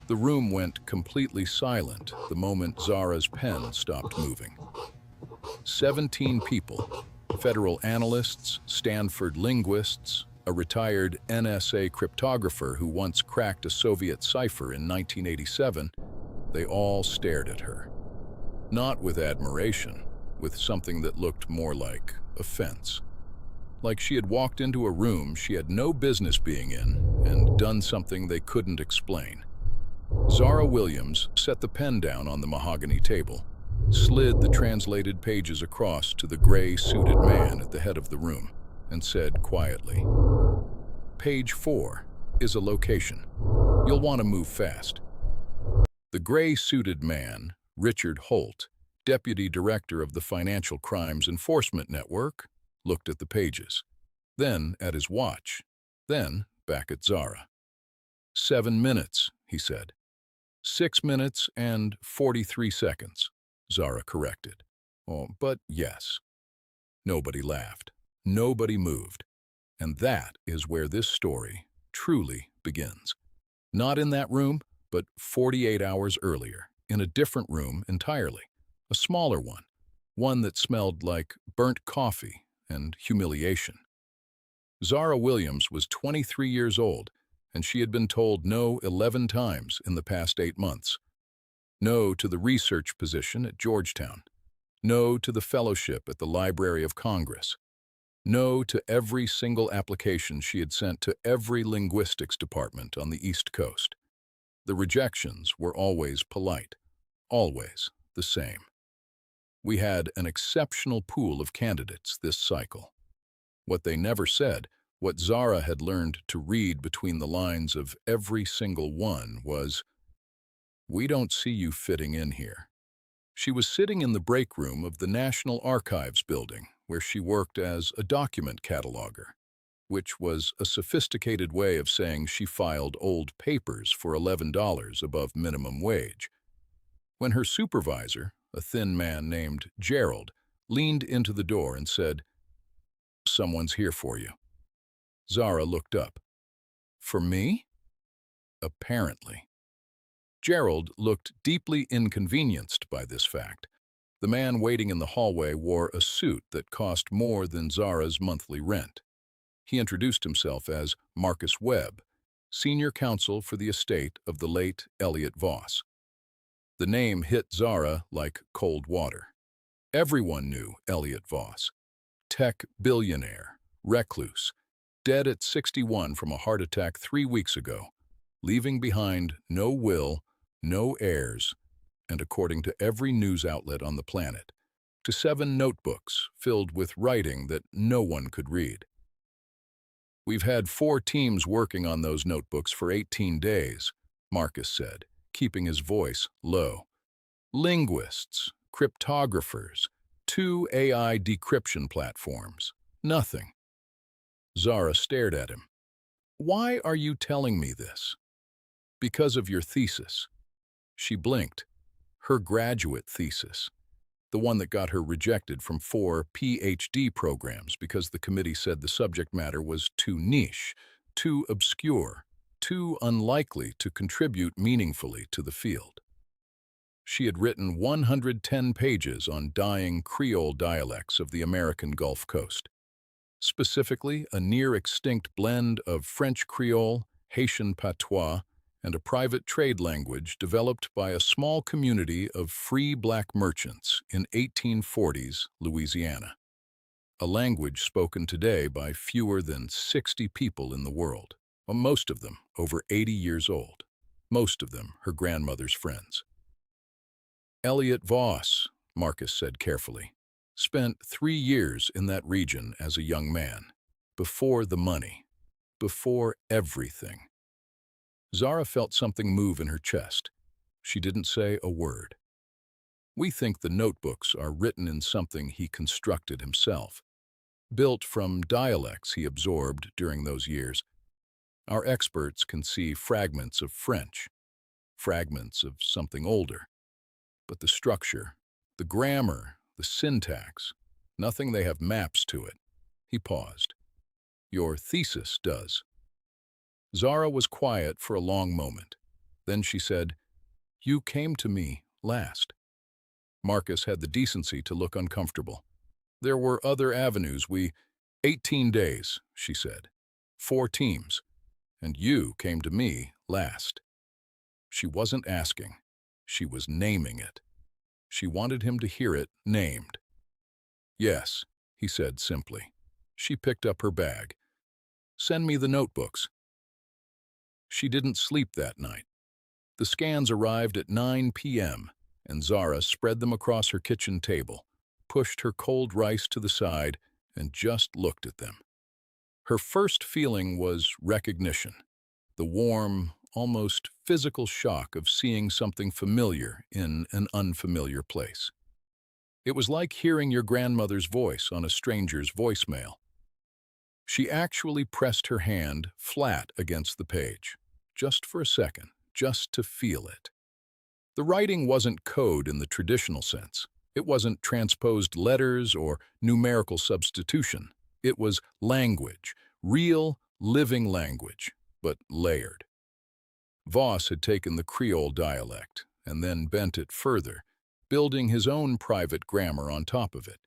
The room went completely silent the moment Zara's pen stopped moving. 17 people, federal analysts, Stanford linguists, a retired NSA cryptographer who once cracked a Soviet cipher in 1987, they all stared at her. Not with admiration, with something that looked more like offense. Like she had walked into a room she had no business being in and done something they couldn't explain. Zara Williams set the pen down on the mahogany table, slid the translated pages across to the gray-suited man at the head of the room, and said quietly, "Page 4 is a location. You'll want to move fast." The gray-suited man, Richard Holt, deputy director of the Financial Crimes Enforcement Network, looked at the pages, then at his watch, then back at Zara. 7 minutes, he said. 6 minutes and 43 seconds, Zara corrected. Oh, but yes. Nobody laughed. Nobody moved. And that is where this story truly begins. Not in that room, but 48 hours earlier, in a different room entirely. A smaller one. One that smelled like burnt coffee and humiliation. Zara Williams was 23 years old, and she had been told no 11 times in the past 8 months. No to the research position at Georgetown. No to the fellowship at the Library of Congress. No to every single application she had sent to every linguistics department on the East Coast. The rejections were always polite, always the same. We had an exceptional pool of candidates this cycle. What they never said, what Zara had learned to read between the lines of every single one was, "We don't see you fitting in here." She was sitting in the break room of the National Archives building, where she worked as a document cataloger, which was a sophisticated way of saying she filed old papers for $11 above minimum wage. When her supervisor, a thin man named Gerald, leaned into the door and said, "Someone's here for you." Zara looked up. "For me?" Apparently. Gerald looked deeply inconvenienced by this fact. The man waiting in the hallway wore a suit that cost more than Zara's monthly rent. He introduced himself as Marcus Webb, senior counsel for the estate of the late Elliot Voss. The name hit Zara like cold water. Everyone knew Elliot Voss. Tech billionaire, recluse, dead at 61 from a heart attack 3 weeks ago, leaving behind no will, no heirs, and according to every news outlet on the planet, to 7 notebooks filled with writing that no one could read. "We've had 4 teams working on those notebooks for 18 days, Marcus said, keeping his voice low. "Linguists, cryptographers, 2 AI decryption platforms. Nothing." Zara stared at him. "Why are you telling me this?" "Because of your thesis." She blinked. Her graduate thesis. The one that got her rejected from 4 PhD programs because the committee said the subject matter was too niche, too obscure, too unlikely to contribute meaningfully to the field. She had written 110 pages on dying Creole dialects of the American Gulf Coast. Specifically, a near-extinct blend of French Creole, Haitian patois, and a private trade language developed by a small community of free black merchants in 1840s Louisiana. A language spoken today by fewer than 60 people in the world, most of them over 80 years old, most of them her grandmother's friends. Elliot Voss, Marcus said carefully, spent 3 years in that region as a young man, before the money, before everything. Zara felt something move in her chest. She didn't say a word. "We think the notebooks are written in something he constructed himself, built from dialects he absorbed during those years. Our experts can see fragments of French, fragments of something older. But the structure, the grammar, the syntax, nothing they have maps to it." He paused. "Your thesis does." Zara was quiet for a long moment. Then she said, "You came to me last." Marcus had the decency to look uncomfortable. "There were other avenues. 18 days, she said. 4 teams. And you came to me last." She wasn't asking. She was naming it. She wanted him to hear it named. "Yes," he said simply. She picked up her bag. "Send me the notebooks." She didn't sleep that night. The scans arrived at 9 p.m., and Zara spread them across her kitchen table, pushed her cold rice to the side, and just looked at them. Her first feeling was recognition, the warm, almost physical shock of seeing something familiar in an unfamiliar place. It was like hearing your grandmother's voice on a stranger's voicemail. She actually pressed her hand flat against the page, just for a second, just to feel it. The writing wasn't code in the traditional sense. It wasn't transposed letters or numerical substitution. It was language, real, living language, but layered. Voss had taken the Creole dialect and then bent it further, building his own private grammar on top of it,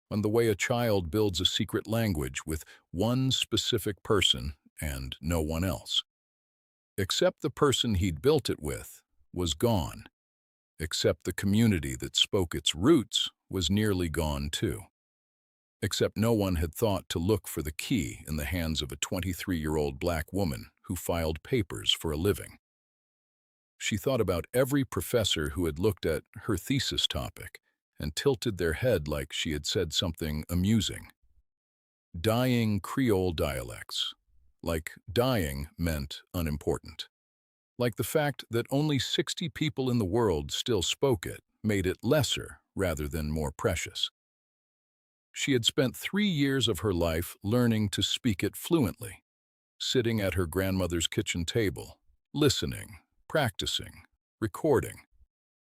on the way a child builds a secret language with one specific person and no one else. Except the person he'd built it with was gone. Except the community that spoke its roots was nearly gone too. Except no one had thought to look for the key in the hands of a 23-year-old black woman who filed papers for a living. She thought about every professor who had looked at her thesis topic and tilted their head like she had said something amusing. Dying Creole dialects. Like dying meant unimportant. Like the fact that only 60 people in the world still spoke it made it lesser rather than more precious. She had spent 3 years of her life learning to speak it fluently, sitting at her grandmother's kitchen table, listening, practicing, recording,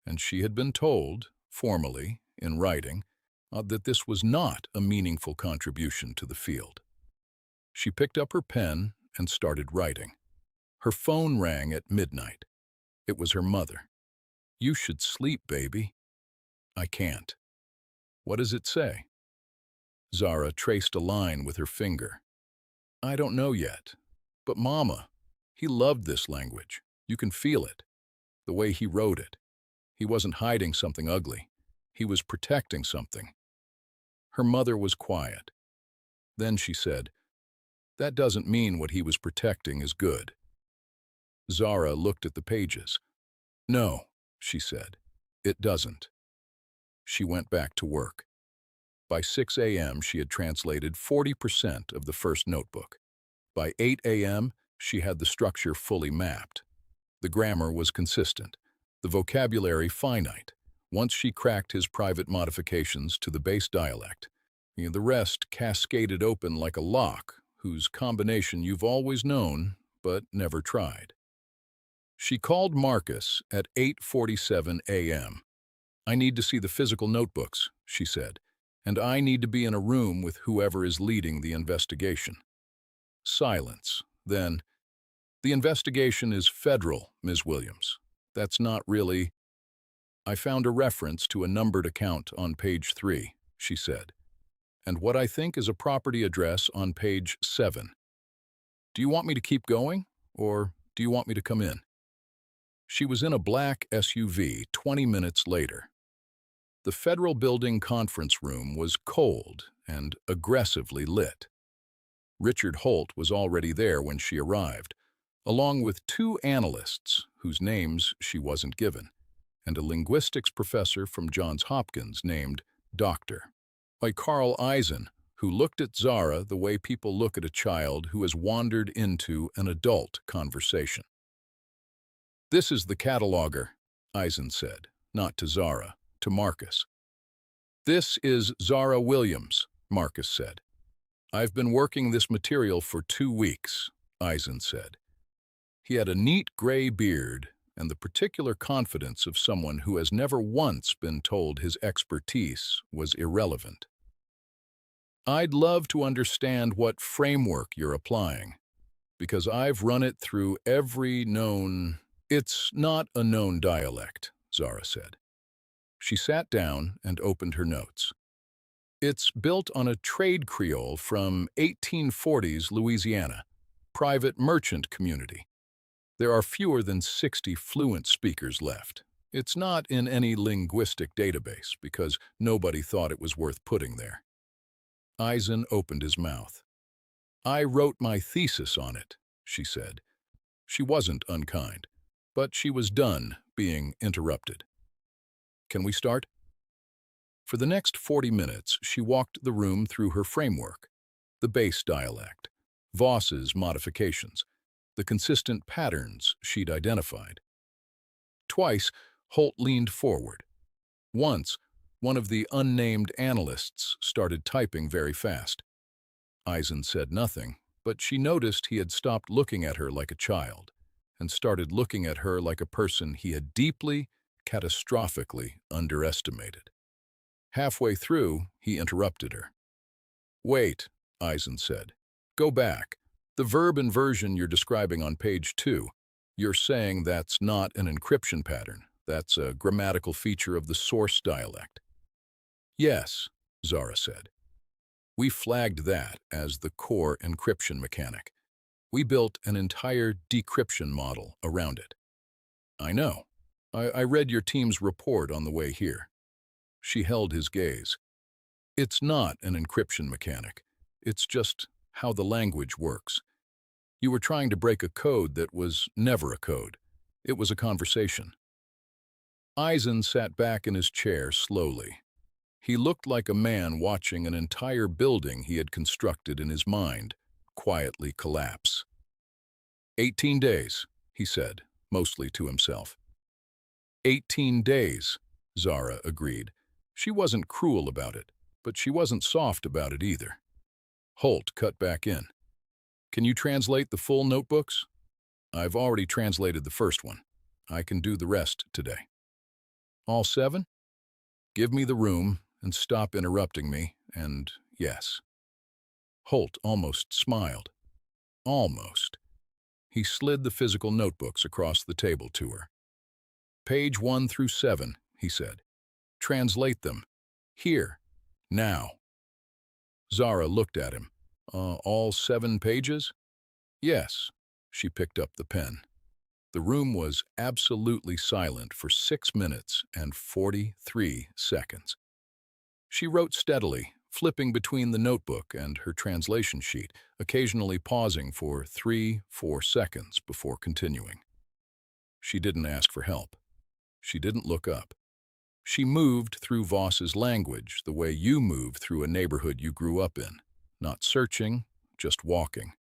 and she had been told, formally, in writing, that this was not a meaningful contribution to the field. She picked up her pen and started writing. Her phone rang at midnight. It was her mother. "You should sleep, baby." "I can't." "What does it say?" Zara traced a line with her finger. "I don't know yet. But Mama, he loved this language. You can feel it. The way he wrote it. He wasn't hiding something ugly. He was protecting something." Her mother was quiet. Then she said, "That doesn't mean what he was protecting is good." Zara looked at the pages. "No," she said, "it doesn't." She went back to work. By 6 a.m., she had translated 40% of the first notebook. By 8 a.m., she had the structure fully mapped. The grammar was consistent, the vocabulary finite. Once she cracked his private modifications to the base dialect, the rest cascaded open like a lock, whose combination you've always known, but never tried. She called Marcus at 8:47 a.m. "I need to see the physical notebooks," she said, "and I need to be in a room with whoever is leading the investigation." Silence. Then, "The investigation is federal, Ms. Williams. That's not really—" "I found a reference to a numbered account on page 3, she said, "and what I think is a property address on page 7. Do you want me to keep going, or do you want me to come in?" She was in a black SUV 20 minutes later. The federal building conference room was cold and aggressively lit. Richard Holt was already there when she arrived, along with 2 analysts whose names she wasn't given, and a linguistics professor from Johns Hopkins named Dr. By Carl Eisen, who looked at Zara the way people look at a child who has wandered into an adult conversation. "This is the cataloger," Eisen said, not to Zara, to Marcus. "This is Zara Williams," Marcus said. "I've been working this material for 2 weeks," Eisen said. He had a neat gray beard and the particular confidence of someone who has never once been told his expertise was irrelevant. "I'd love to understand what framework you're applying, because I've run it through every known... It's not a known dialect, Zara said. She sat down and opened her notes. It's built on a trade creole from 1840s Louisiana, private merchant community. There are fewer than 60 fluent speakers left. It's not in any linguistic database because nobody thought it was worth putting there. Eisen opened his mouth. I wrote my thesis on it, she said. She wasn't unkind, but she was done being interrupted. Can we start? For the next 40 minutes, she walked the room through her framework, the base dialect, Voss's modifications, the consistent patterns she'd identified. Twice, Holt leaned forward. Once, one of the unnamed analysts started typing very fast. Eisen said nothing, but she noticed he had stopped looking at her like a child and started looking at her like a person he had deeply, catastrophically underestimated. Halfway through, he interrupted her. Wait, Eisen said. Go back. The verb inversion you're describing on page 2, you're saying that's not an encryption pattern. That's a grammatical feature of the source dialect. Yes, Zara said. We flagged that as the core encryption mechanic. We built an entire decryption model around it. I know. I read your team's report on the way here. She held his gaze. It's not an encryption mechanic. It's just how the language works. You were trying to break a code that was never a code. It was a conversation. Eisen sat back in his chair slowly. He looked like a man watching an entire building he had constructed in his mind quietly collapse. 18 days, he said, mostly to himself. 18 days, Zara agreed. She wasn't cruel about it, but she wasn't soft about it either. Holt cut back in. Can you translate the full notebooks? I've already translated the first one. I can do the rest today. All 7? Give me the room and stop interrupting me, and yes. Holt almost smiled. Almost. He slid the physical notebooks across the table to her. Page 1 through 7, he said. Translate them. Here. Now. Zara looked at him. All 7 pages? Yes. She picked up the pen. The room was absolutely silent for 6 minutes and 43 seconds. She wrote steadily, flipping between the notebook and her translation sheet, occasionally pausing for 3-4 seconds before continuing. She didn't ask for help. She didn't look up. She moved through Voss's language the way you move through a neighborhood you grew up in, not searching, just walking.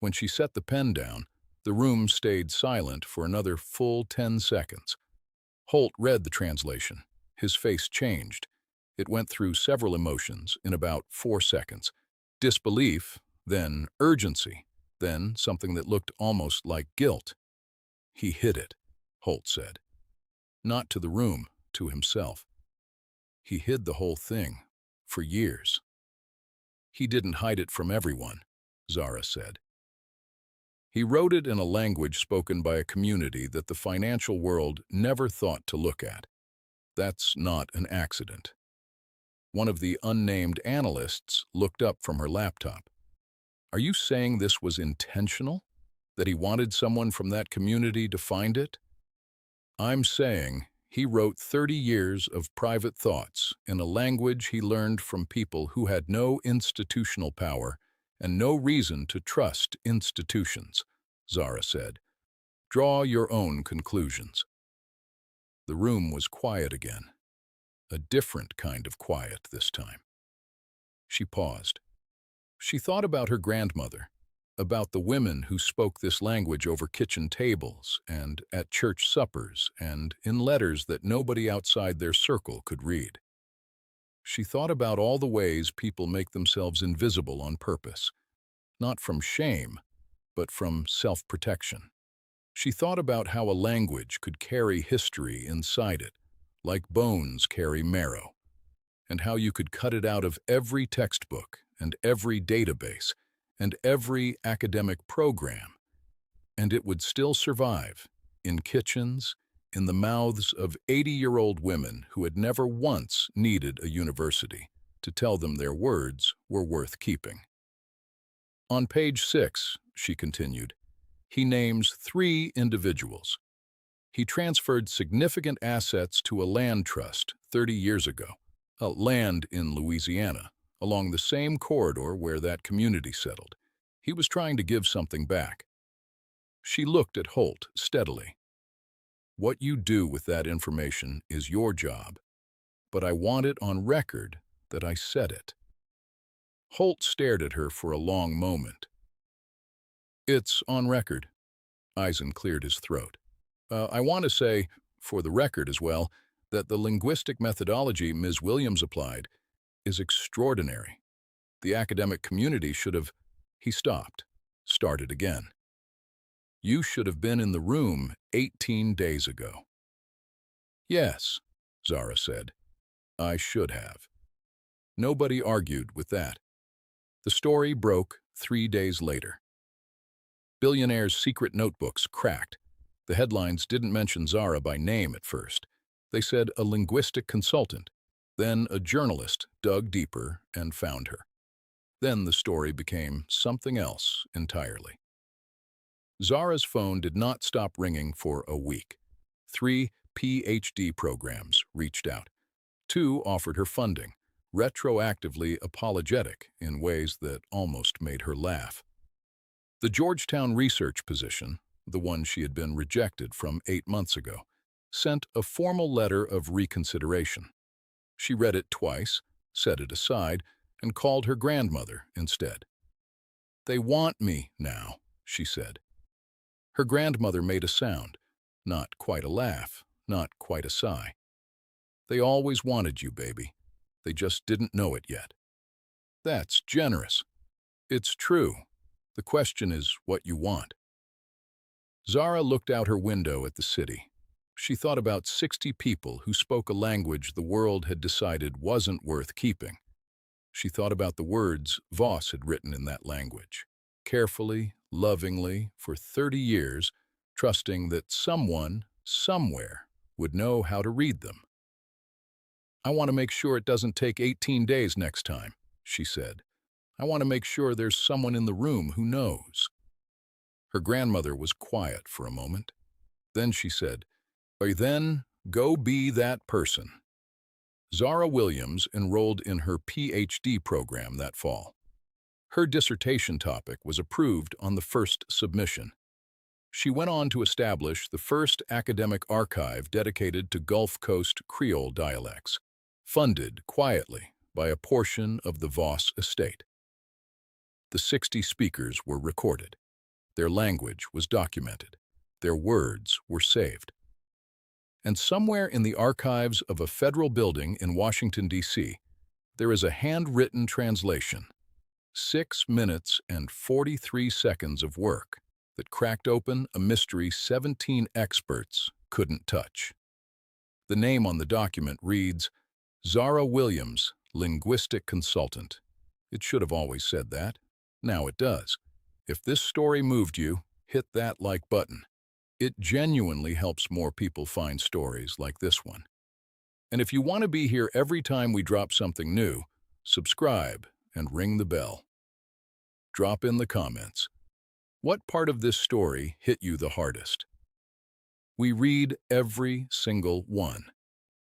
When she set the pen down, the room stayed silent for another full 10 seconds. Holt read the translation. His face changed. It went through several emotions in about 4 seconds. Disbelief, then urgency, then something that looked almost like guilt. He hid it, Holt said. Not to the room, to himself. He hid the whole thing, for years. He didn't hide it from everyone, Zara said. He wrote it in a language spoken by a community that the financial world never thought to look at. That's not an accident. One of the unnamed analysts looked up from her laptop. Are you saying this was intentional? That he wanted someone from that community to find it? I'm saying he wrote 30 years of private thoughts in a language he learned from people who had no institutional power and no reason to trust institutions, Zara said. Draw your own conclusions. The room was quiet again. A different kind of quiet this time. She paused. She thought about her grandmother, about the women who spoke this language over kitchen tables and at church suppers and in letters that nobody outside their circle could read. She thought about all the ways people make themselves invisible on purpose, not from shame, but from self-protection. She thought about how a language could carry history inside it, like bones carry marrow, and how you could cut it out of every textbook and every database and every academic program, and it would still survive, in kitchens, in the mouths of 80-year-old women who had never once needed a university to tell them their words were worth keeping. On page 6, she continued, he names 3 individuals. He transferred significant assets to a land trust 30 years ago, a land in Louisiana, along the same corridor where that community settled. He was trying to give something back. She looked at Holt steadily. What you do with that information is your job, but I want it on record that I said it. Holt stared at her for a long moment. It's on record. Eisen cleared his throat. I want to say, for the record as well, that the linguistic methodology Ms. Williams applied is extraordinary. The academic community should have... He stopped, started again. You should have been in the room 18 days ago. Yes, Zara said. I should have. Nobody argued with that. The story broke 3 days later. Billionaire's secret notebooks cracked. The headlines didn't mention Zara by name at first. They said a linguistic consultant. Then a journalist dug deeper and found her. Then the story became something else entirely. Zara's phone did not stop ringing for a week. 3 PhD programs reached out. 2 offered her funding, retroactively apologetic in ways that almost made her laugh. The Georgetown research position, the one she had been rejected from 8 months ago, sent a formal letter of reconsideration. She read it twice, set it aside, and called her grandmother instead. They want me now, she said. Her grandmother made a sound, not quite a laugh, not quite a sigh. They always wanted you, baby. They just didn't know it yet. That's generous. It's true. The question is what you want. Zara looked out her window at the city. She thought about 60 people who spoke a language the world had decided wasn't worth keeping. She thought about the words Voss had written in that language, carefully, lovingly, for 30 years, trusting that someone, somewhere, would know how to read them. I want to make sure it doesn't take 18 days next time, she said. I want to make sure there's someone in the room who knows. Her grandmother was quiet for a moment. Then she said, then go be that person. Zara Williams enrolled in her PhD program that fall. Her dissertation topic was approved on the first submission. She went on to establish the first academic archive dedicated to Gulf Coast Creole dialects, funded quietly by a portion of the Voss estate. The 60 speakers were recorded. Their language was documented. Their words were saved. And somewhere in the archives of a federal building in Washington, D.C., there is a handwritten translation, 6 minutes and 43 seconds of work that cracked open a mystery 17 experts couldn't touch. The name on the document reads, Zara Williams, Linguistic Consultant. It should have always said that. Now it does. If this story moved you, hit that like button. It genuinely helps more people find stories like this one. And if you want to be here every time we drop something new, subscribe and ring the bell. Drop in the comments. What part of this story hit you the hardest? We read every single one.